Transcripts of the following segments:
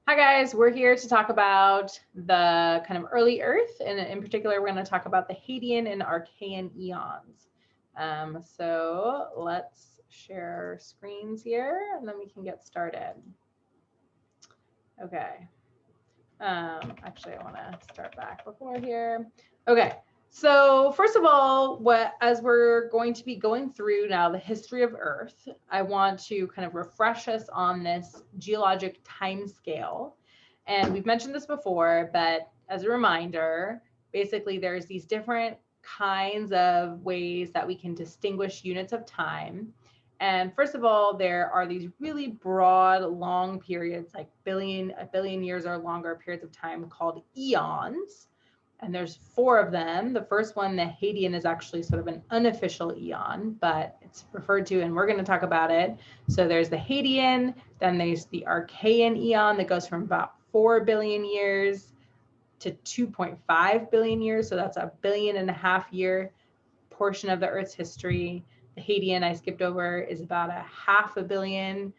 Hi guys, we're here to talk about the kind of early Earth, and in particular, we're going to talk about the Hadean and Archean eons. So let's share screens here, and then we can get started. Okay. Actually, I want to start back before here. Okay. So first of all, as we're going to be going through now the history of Earth, I want to kind of refresh us on this geologic time scale. And we've mentioned this before, but as a reminder, basically there's these different kinds of ways that we can distinguish units of time. And first of all, there are these really broad, long periods, like a billion years or longer periods of time called eons. And there's 4 of them. The first one, the Hadean, is actually sort of an unofficial eon, but it's referred to, and we're going to talk about it. So there's the Hadean, then there's the Archean eon that goes from about 4 billion years to 2.5 billion years. So that's a 1.5 billion year portion of the Earth's history. The Hadean I skipped over is about a 500 million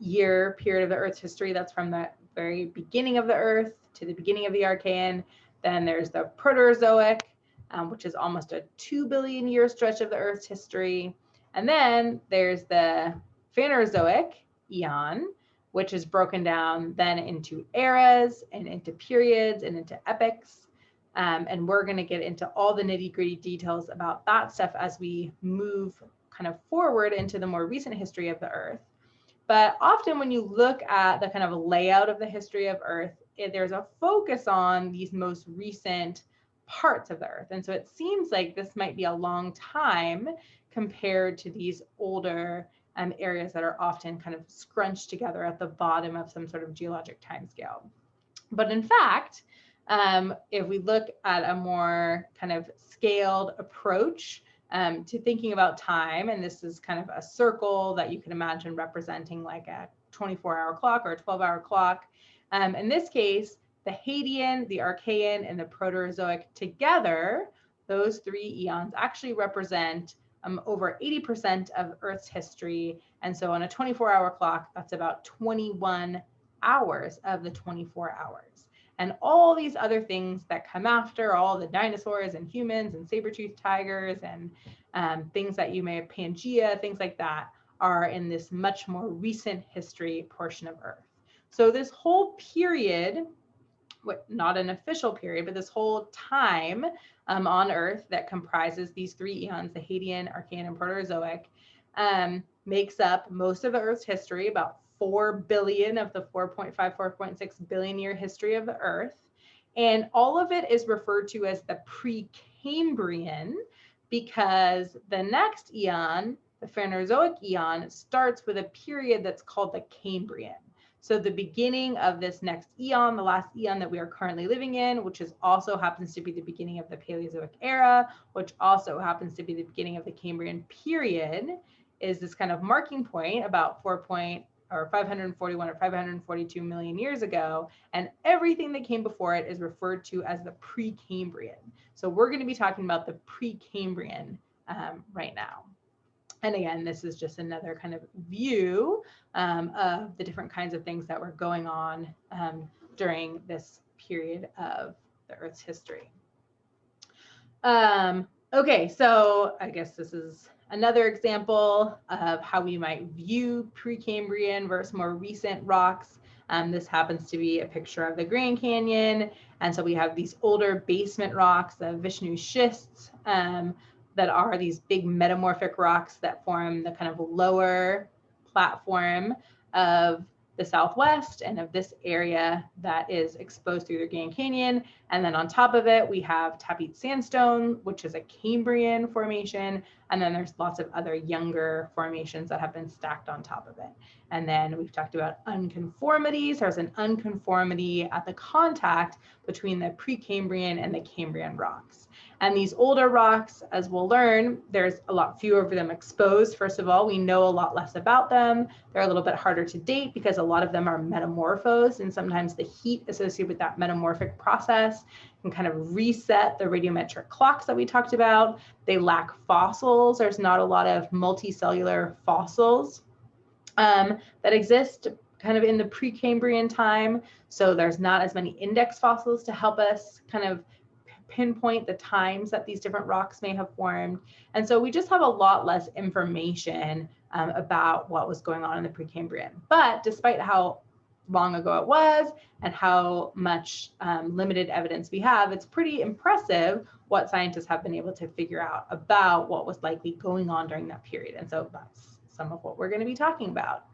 year period of the Earth's history. That's from the very beginning of the Earth to the beginning of the Archean. Then there's the Proterozoic, which is almost a 2 billion year stretch of the Earth's history. And then there's the Phanerozoic eon, which is broken down then into eras and into periods and into epochs. And we're going to get into all the nitty-gritty details about that stuff as we move kind of forward into the more recent history of the Earth. But often when you look at the kind of layout of the history of Earth, there's a focus on these most recent parts of the Earth. And so it seems like this might be a long time compared to these older areas that are often kind of scrunched together at the bottom of some sort of geologic timescale. But in fact, if we look at a more kind of scaled approach to thinking about time, and this is kind of a circle that you can imagine representing like a 24-hour clock or a 12-hour clock. In this case, the Hadean, the Archean, and the Proterozoic together, those 3 eons actually represent over 80% of Earth's history. And so on a 24-hour clock, that's about 21 hours of the 24 hours. And all these other things that come after, all the dinosaurs and humans and saber-toothed tigers and things that you may have, Pangea, things like that, are in this much more recent history portion of Earth. So this whole period, not an official period, but this whole time on Earth that comprises these 3 eons, the Hadean, Archean, and Proterozoic, makes up most of the Earth's history, about 4 billion of the 4.6 billion year history of the Earth. And all of it is referred to as the Precambrian because the next eon, the Phanerozoic eon, starts with a period that's called the Cambrian. So the beginning of this next eon, the last eon that we are currently living in, which is also happens to be the beginning of the Paleozoic era, which also happens to be the beginning of the Cambrian period, is this kind of marking point about 541 or 542 million years ago, and everything that came before it is referred to as the Precambrian. So we're going to be talking about the Precambrian right now. And again, this is just another kind of view of the different kinds of things that were going on during this period of the Earth's history. Okay, so I guess this is another example of how we might view Precambrian versus more recent rocks. This happens to be a picture of the Grand Canyon. And so we have these older basement rocks, the Vishnu schists, that are these big metamorphic rocks that form the kind of lower platform of the Southwest and of this area that is exposed through the Grand Canyon. And then on top of it, we have Tapete sandstone, which is a Cambrian formation. And then there's lots of other younger formations that have been stacked on top of it. And then we've talked about unconformities. There's an unconformity at the contact between the Precambrian and the Cambrian rocks. And these older rocks, as we'll learn, there's a lot fewer of them exposed. First of all, we know a lot less about them. They're a little bit harder to date because a lot of them are metamorphosed, and sometimes the heat associated with that metamorphic process can kind of reset the radiometric clocks that we talked about. They lack fossils. There's not a lot of multicellular fossils that exist kind of in the Precambrian time. So there's not as many index fossils to help us kind of pinpoint the times that these different rocks may have formed. And so we just have a lot less information about what was going on in the Precambrian. But despite how long ago it was and how much limited evidence we have, it's pretty impressive what scientists have been able to figure out about what was likely going on during that period. And so that's some of what we're going to be talking about.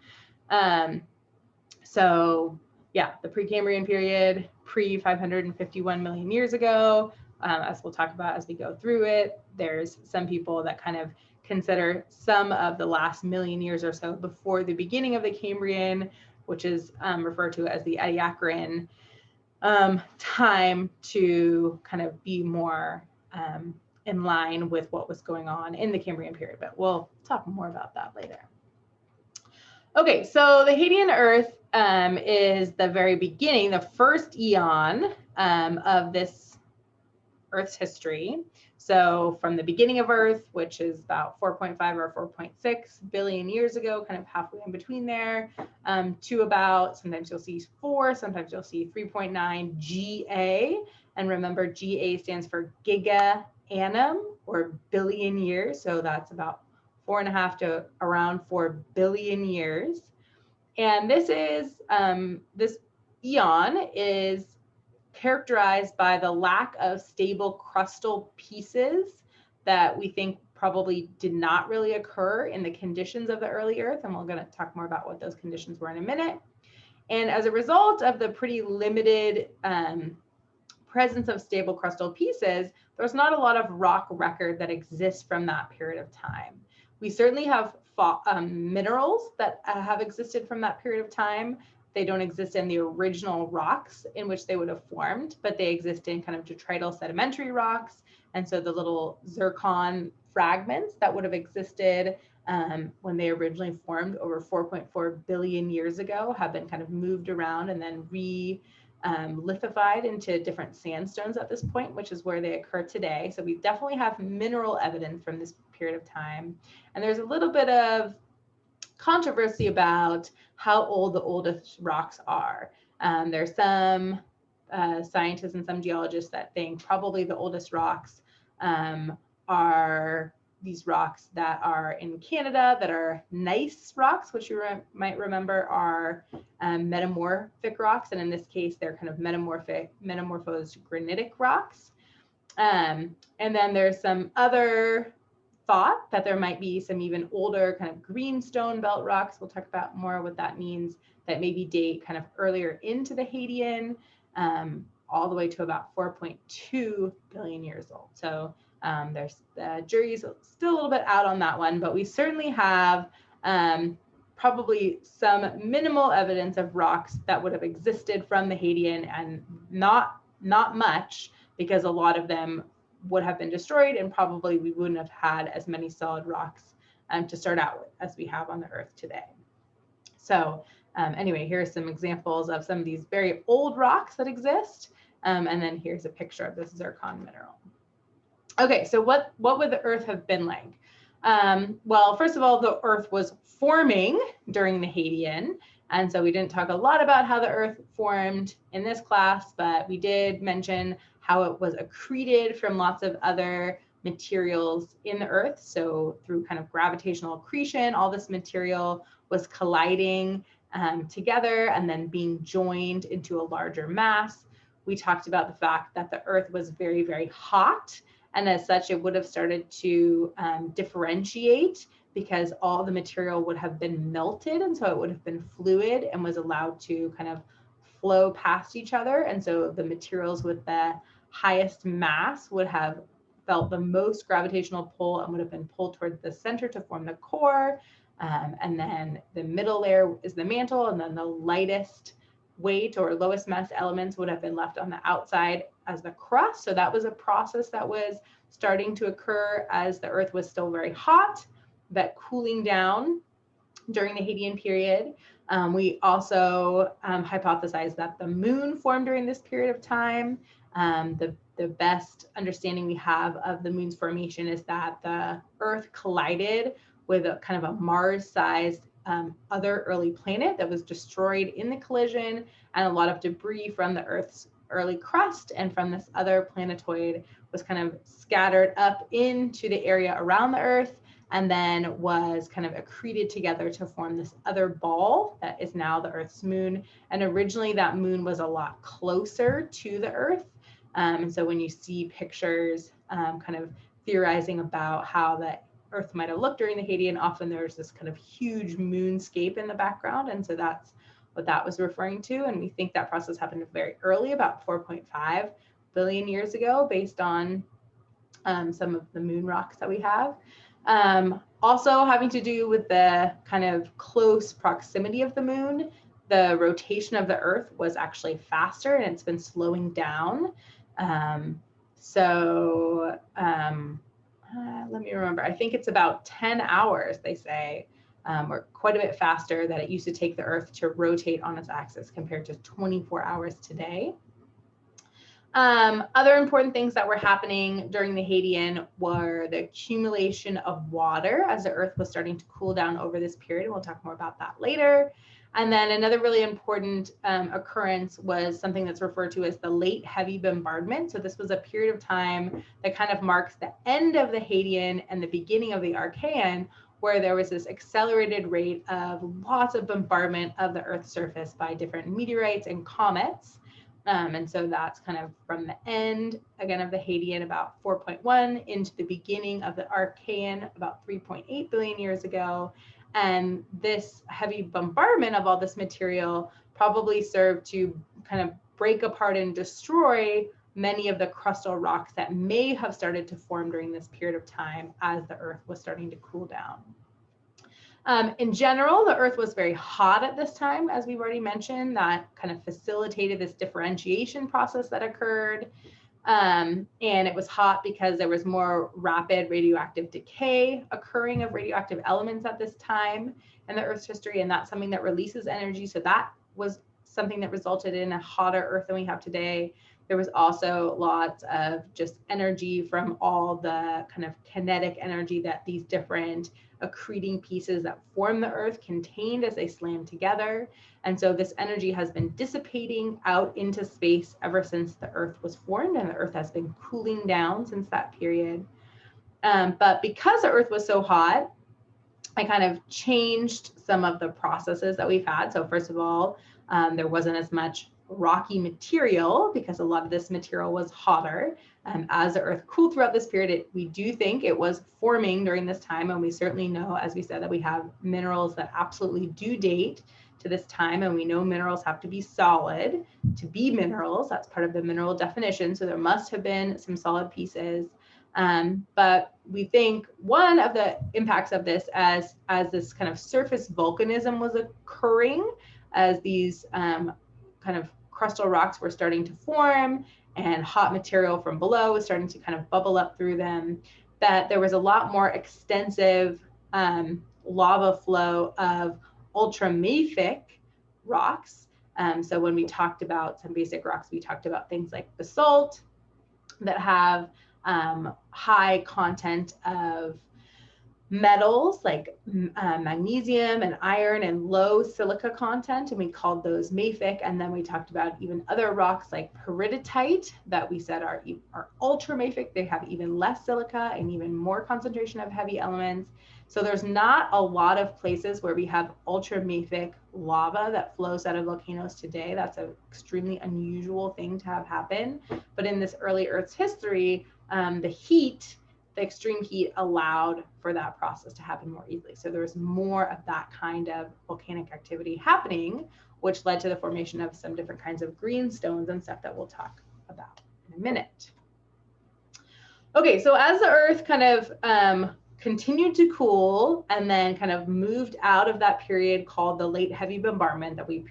So yeah, the Precambrian period, pre-551 million years ago, as we'll talk about as we go through it. There's some people that kind of consider some of the last million years or so before the beginning of the Cambrian, which is referred to as the Ediacaran time, to kind of be more in line with what was going on in the Cambrian period, but we'll talk more about that later. Okay, so the Hadean Earth is the very beginning, the first eon of this Earth's history. So from the beginning of Earth, which is about 4.5 or 4.6 billion years ago, kind of halfway in between there, to about, sometimes you'll see 4, sometimes you'll see 3.9 GA. And remember, GA stands for giga annum, or billion years. So that's about 4.5 to around 4 billion years. And this is, this eon is characterized by the lack of stable crustal pieces that we think probably did not really occur in the conditions of the early Earth. And we're going to talk more about what those conditions were in a minute. And as a result of the pretty limited presence of stable crustal pieces, there's not a lot of rock record that exists from that period of time. We certainly have minerals that have existed from that period of time. They don't exist in the original rocks in which they would have formed, but they exist in kind of detrital sedimentary rocks. And so the little zircon fragments that would have existed when they originally formed over 4.4 billion years ago have been kind of moved around and then lithified into different sandstones at this point, which is where they occur today. So we definitely have mineral evidence from this period of time. And there's a little bit of controversy about how old the oldest rocks are. There's some scientists and some geologists that think probably the oldest rocks are these rocks that are in Canada that are gneiss rocks, which you might remember are metamorphic rocks. And in this case, they're kind of metamorphosed granitic rocks. And then there's some other thought that there might be some even older kind of greenstone belt rocks. We'll talk about more what that means, that maybe date kind of earlier into the Hadean, all the way to about 4.2 billion years old. So there's the jury's still a little bit out on that one, but we certainly have probably some minimal evidence of rocks that would have existed from the Hadean, and not much, because a lot of them would have been destroyed, and probably we wouldn't have had as many solid rocks to start out with as we have on the Earth today. So anyway, here's some examples of some of these very old rocks that exist. And then here's a picture of this zircon mineral. Okay, so what would the Earth have been like? Well, first of all, the Earth was forming during the Hadean. And so we didn't talk a lot about how the Earth formed in this class, but we did mention how it was accreted from lots of other materials in the Earth. So through kind of gravitational accretion, all this material was colliding together and then being joined into a larger mass. We talked about the fact that the Earth was very, very hot. And as such, it would have started to differentiate, because all the material would have been melted. And so it would have been fluid and was allowed to kind of flow past each other. And so the materials with the highest mass would have felt the most gravitational pull and would have been pulled towards the center to form the core. And then the middle layer is the mantle, and then the lightest weight or lowest mass elements would have been left on the outside as the crust. So that was a process that was starting to occur as the Earth was still very hot, but cooling down during the Hadean period. We also hypothesized that the moon formed during this period of time. The best understanding we have of the moon's formation is that the Earth collided with a kind of a Mars-sized other early planet that was destroyed in the collision, and a lot of debris from the Earth's early crust and from this other planetoid was kind of scattered up into the area around the Earth, and then was kind of accreted together to form this other ball that is now the Earth's moon. And originally that moon was a lot closer to the Earth. And so when you see pictures kind of theorizing about how the Earth might have looked during the Hadean, often there's this kind of huge moonscape in the background. And so that's what that was referring to. And we think that process happened very early, about 4.5 billion years ago, based on some of the moon rocks that we have. Also having to do with the kind of close proximity of the moon, the rotation of the Earth was actually faster and it's been slowing down. Let me remember, I think it's about 10 hours, they say, or quite a bit faster that it used to take the Earth to rotate on its axis compared to 24 hours today. Other important things that were happening during the Hadean were the accumulation of water as the Earth was starting to cool down over this period. And we'll talk more about that later. And then another really important occurrence was something that's referred to as the late heavy bombardment. So this was a period of time that kind of marks the end of the Hadean and the beginning of the Archean, where there was this accelerated rate of lots of bombardment of the Earth's surface by different meteorites and comets. And so that's kind of from the end, again, of the Hadean, about 4.1, into the beginning of the Archean, about 3.8 billion years ago. And this heavy bombardment of all this material probably served to kind of break apart and destroy many of the crustal rocks that may have started to form during this period of time as the Earth was starting to cool down. In general, the Earth was very hot at this time, as we've already mentioned. That kind of facilitated this differentiation process that occurred. And it was hot because there was more rapid radioactive decay occurring of radioactive elements at this time in the Earth's history, and that's something that releases energy. So that was something that resulted in a hotter Earth than we have today. There was also lots of just energy from all the kind of kinetic energy that these different accreting pieces that form the Earth contained as they slammed together. And so this energy has been dissipating out into space ever since the Earth was formed, and the Earth has been cooling down since that period. But because the Earth was so hot, I kind of changed some of the processes that we've had. So first of all, there wasn't as much rocky material because a lot of this material was hotter. As the Earth cooled throughout this period, we do think it was forming during this time. And we certainly know, as we said, that we have minerals that absolutely do date to this time. And we know minerals have to be solid to be minerals. That's part of the mineral definition. So there must have been some solid pieces. But we think one of the impacts of this as this kind of surface volcanism was occurring, as these kind of crustal rocks were starting to form and hot material from below was starting to kind of bubble up through them, that there was a lot more extensive lava flow of ultramafic rocks. So when we talked about some basic rocks, we talked about things like basalt that have high content of metals like magnesium and iron and low silica content, and we called those mafic. And then we talked about even other rocks like peridotite that we said are ultramafic. They have even less silica and even more concentration of heavy elements. So there's not a lot of places where we have ultramafic lava that flows out of volcanoes today. That's an extremely unusual thing to have happen. But in this early Earth's history, the extreme heat allowed for that process to happen more easily. So there was more of that kind of volcanic activity happening, which led to the formation of some different kinds of greenstones and stuff that we'll talk about in a minute. Okay, so as the Earth kind of continued to cool and then kind of moved out of that period called the late heavy bombardment that we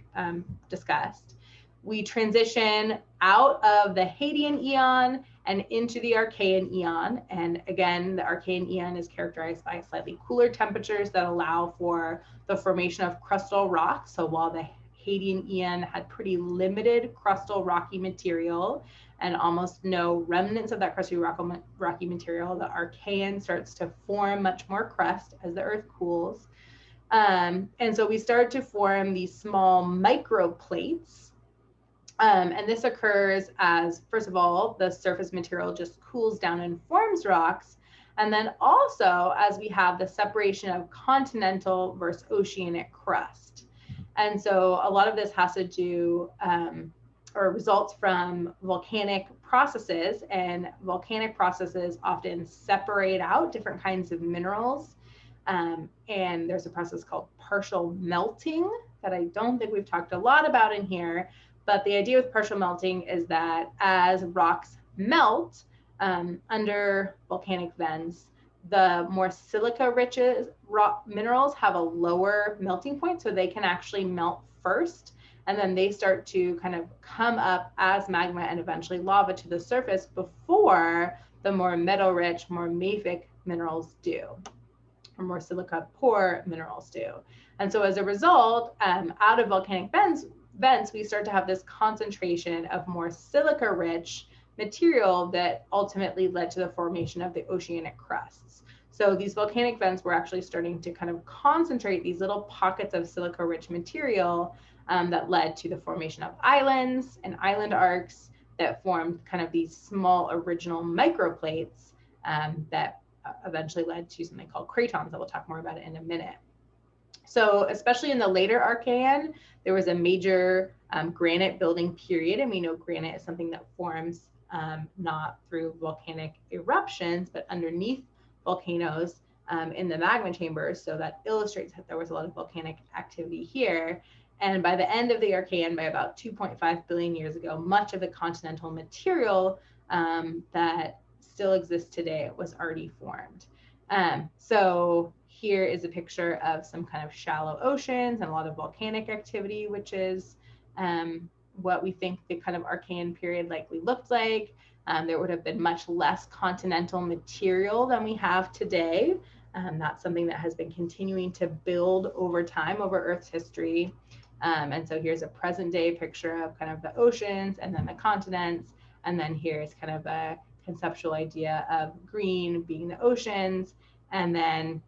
discussed, we transition out of the Hadean Eon and into the Archean Eon. And again, the Archean Eon is characterized by slightly cooler temperatures that allow for the formation of crustal rocks. So while the Hadean Eon had pretty limited crustal rocky material and almost no remnants of that crusty rocky material, the Archean starts to form much more crust as the Earth cools. And so we start to form these small microplates. And this occurs as, first of all, the surface material just cools down and forms rocks. And then also as we have the separation of continental versus oceanic crust. And so a lot of this has to do or results from volcanic processes, and volcanic processes often separate out different kinds of minerals. And there's a process called partial melting that I don't think we've talked a lot about in here. But the idea with partial melting is that as rocks melt under volcanic vents, the more silica-rich rock minerals have a lower melting point, so they can actually melt first. And then they start to kind of come up as magma and eventually lava to the surface before the more metal-rich, more mafic minerals do, or more silica-poor minerals do. And so as a result, out of volcanic vents, we start to have this concentration of more silica-rich material that ultimately led to the formation of the oceanic crusts. So these volcanic vents were actually starting to kind of concentrate these little pockets of silica-rich material that led to the formation of islands and island arcs that formed kind of these small original microplates that eventually led to something called cratons that we'll talk more about it in a minute. So especially in the later Archean, there was a major granite building period, and we know granite is something that forms not through volcanic eruptions, but underneath volcanoes in the magma chambers. So that illustrates that there was a lot of volcanic activity here. And by the end of the Archean, by about 2.5 billion years ago, much of the continental material that still exists today was already formed. So here is a picture of some kind of shallow oceans and a lot of volcanic activity, which is what we think the kind of Archean period likely looked like. There would have been much less continental material than we have today. That's something that has been continuing to build over time, over Earth's history. And so here's a present day picture of kind of the oceans and then the continents. And then here's kind of a conceptual idea of green being the oceans, and then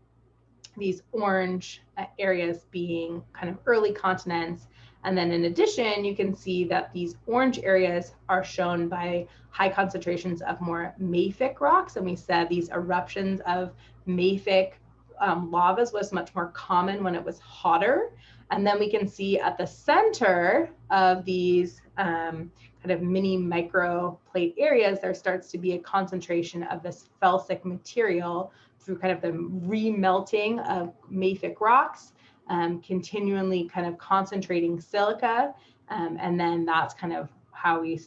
these orange areas being kind of early continents. And then in addition, you can see that these orange areas are shown by high concentrations of more mafic rocks. And we said these eruptions of mafic lavas was much more common when it was hotter. And then we can see at the center of these kind of mini micro plate areas, there starts to be a concentration of this felsic material through kind of the remelting of mafic rocks, continually kind of concentrating silica. And then that's kind of how we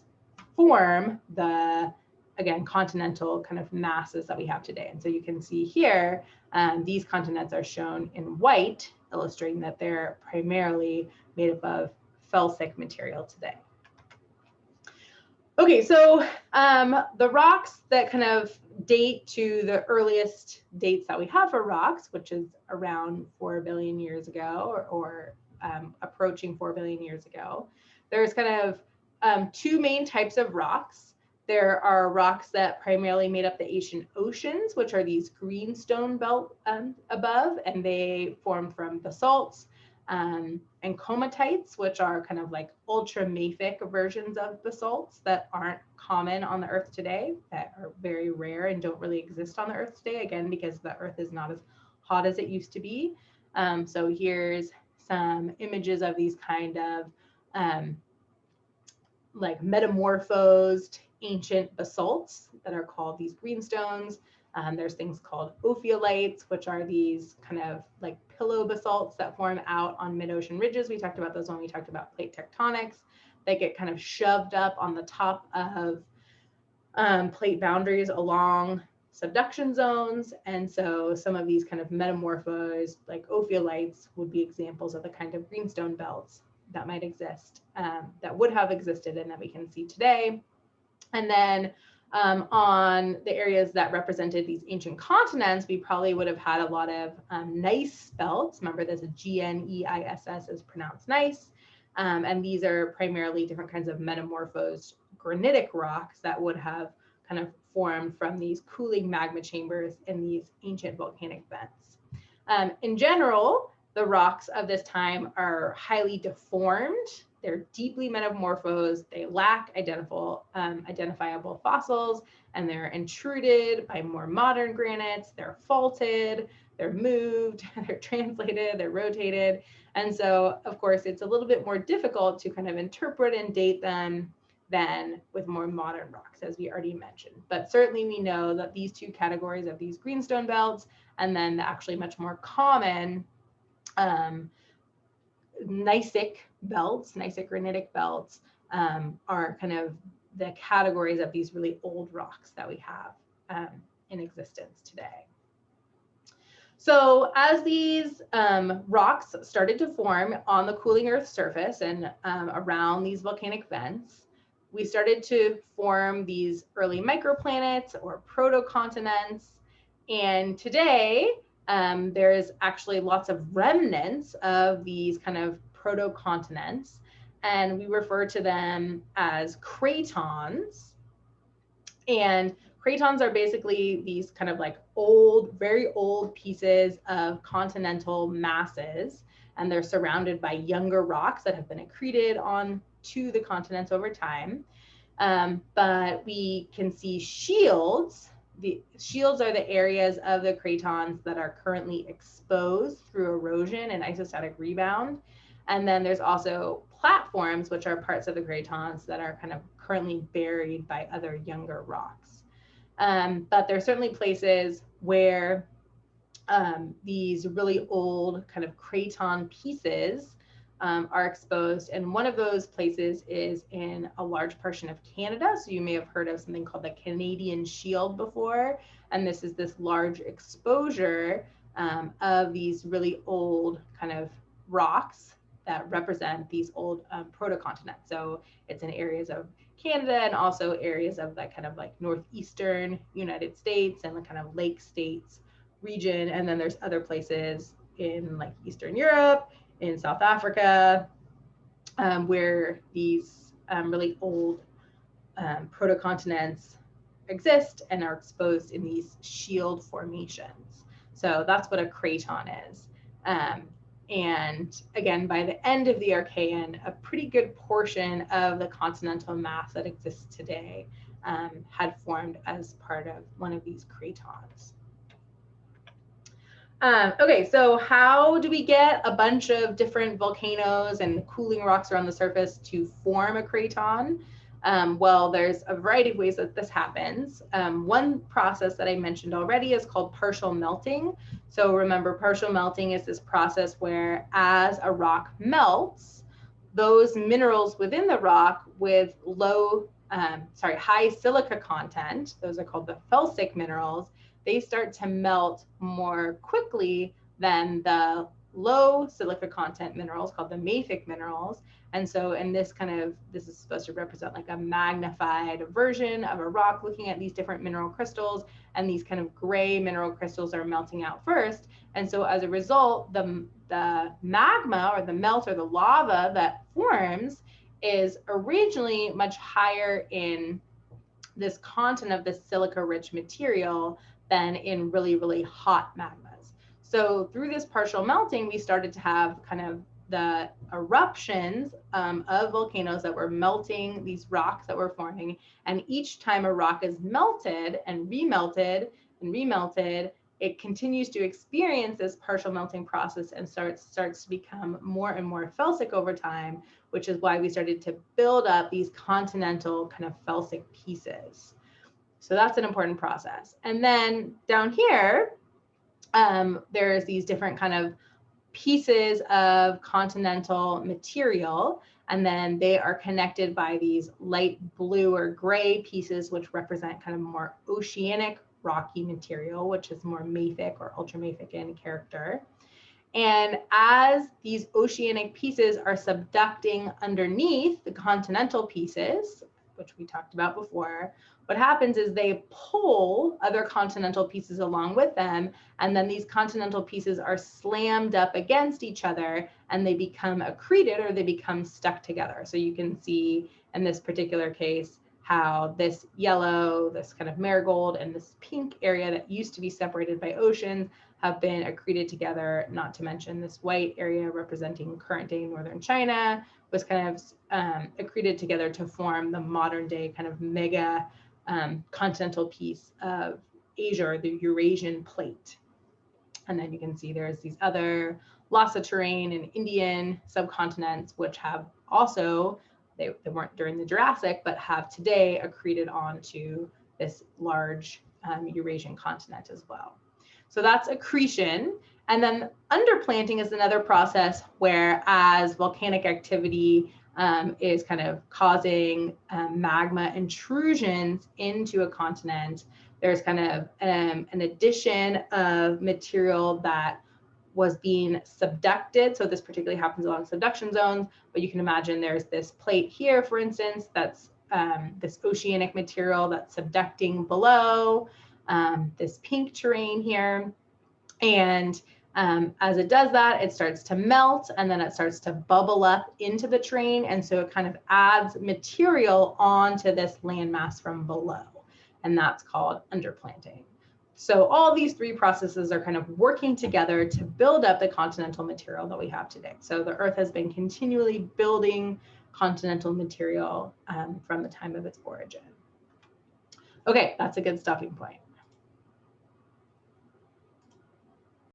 form the, again, continental kind of masses that we have today. And so you can see here, these continents are shown in white, illustrating that they're primarily made up of felsic material today. Okay, so the rocks that kind of date to the earliest dates that we have for rocks, which is around 4 billion years ago, or approaching 4 billion years ago, there's kind of two main types of rocks. There are rocks that primarily made up the ancient oceans, which are these greenstone belt above, and they form from basalts and comatites, which are kind of like ultramafic versions of basalts that aren't common on the Earth today, that are very rare and don't really exist on the Earth today, again, because the Earth is not as hot as it used to be. So here's some images of these kind of like metamorphosed ancient basalts that are called these greenstones. There's things called ophiolites, which are these kind of like pillow basalts that form out on mid-ocean ridges. We talked about those when we talked about plate tectonics. They get kind of shoved up on the top of plate boundaries along subduction zones. And so some of these kind of metamorphosed like ophiolites would be examples of the kind of greenstone belts that might exist, that would have existed and that we can see today. And then on the areas that represented these ancient continents, we probably would have had a lot of gneiss belts. Remember, there's a G-N-E-I-S-S is pronounced gneiss. And these are primarily different kinds of metamorphosed granitic rocks that would have kind of formed from these cooling magma chambers in these ancient volcanic vents. In general, The rocks of this time are highly deformed. They're deeply metamorphosed. They lack identifiable fossils, and they're intruded by more modern granites. They're faulted, they're moved, they're translated, they're rotated. And so, of course, it's a little bit more difficult to kind of interpret and date them than with more modern rocks, as we already mentioned. But certainly we know that these two categories of these greenstone belts, and then the actually much more common gneissic belts, gneissic granitic belts, are kind of the categories of these really old rocks that we have in existence today. So as these rocks started to form on the cooling Earth's surface and around these volcanic vents, we started to form these early microplanets or protocontinents. And today, there's actually lots of remnants of these kind of protocontinents, and we refer to them as cratons. And cratons are basically these kind of like old, very old pieces of continental masses, and they're surrounded by younger rocks that have been accreted onto the continents over time. But we can see shields. The shields are the areas of the cratons that are currently exposed through erosion and isostatic rebound. And then there's also platforms, which are parts of the cratons that are kind of currently buried by other younger rocks. But there are certainly places where these really old kind of craton pieces are exposed. And one of those places is in a large portion of Canada. So you may have heard of something called the Canadian Shield before. And this is this large exposure of these really old kind of rocks that represent these old protocontinents. So it's in areas of Canada and also areas of that kind of like northeastern United States and the kind of lake states region. And then there's other places in like Eastern Europe, in South Africa, where these really old protocontinents exist and are exposed in these shield formations. So that's what a craton is. And again, by the end of the Archean, a pretty good portion of the continental mass that exists today had formed as part of one of these cratons. Okay, so how do we get a bunch of different volcanoes and cooling rocks around the surface to form a craton? Well, there's a variety of ways that this happens. One process that I mentioned already is called partial melting. So remember, partial melting is this process where as a rock melts, those minerals within the rock with high silica content, those are called the felsic minerals, they start to melt more quickly than the low silica content minerals called the mafic minerals. And so in this is supposed to represent like a magnified version of a rock looking at these different mineral crystals, and these kind of gray mineral crystals are melting out first. And so as a result, the magma or the melt or the lava that forms is originally much higher in this content of the silica rich material than in really, really hot magmas. So through this partial melting, we started to have kind of the eruptions of volcanoes that were melting these rocks that were forming. And each time a rock is melted and remelted and remelted, it continues to experience this partial melting process and starts to become more and more felsic over time, which is why we started to build up these continental kind of felsic pieces. So that's an important process. And then down here, there's these different kind of pieces of continental material, and then they are connected by these light blue or gray pieces, which represent kind of more oceanic rocky material, which is more mafic or ultramafic in character. And as these oceanic pieces are subducting underneath the continental pieces, which we talked about before, what happens is they pull other continental pieces along with them, and then these continental pieces are slammed up against each other and they become accreted or they become stuck together. So you can see in this particular case, how this yellow, this kind of marigold, and this pink area that used to be separated by oceans have been accreted together, not to mention this white area representing current day northern China was kind of accreted together to form the modern day kind of mega continental piece of Asia, or the Eurasian plate. And then you can see there's these other Lhasa terrain and Indian subcontinents, which have also, they weren't during the Jurassic, but have today accreted onto this large Eurasian continent as well. So that's accretion. And then underplanting is another process where, as volcanic activity is kind of causing magma intrusions into a continent, there's kind of an addition of material that was being subducted. So this particularly happens along subduction zones, but you can imagine there's this plate here, for instance, that's this oceanic material that's subducting below, this pink terrain here. And as it does that, it starts to melt, and then it starts to bubble up into the terrain. And so it kind of adds material onto this landmass from below, and that's called underplanting. So all these three processes are kind of working together to build up the continental material that we have today. So the Earth has been continually building continental material from the time of its origin. Okay, that's a good stopping point.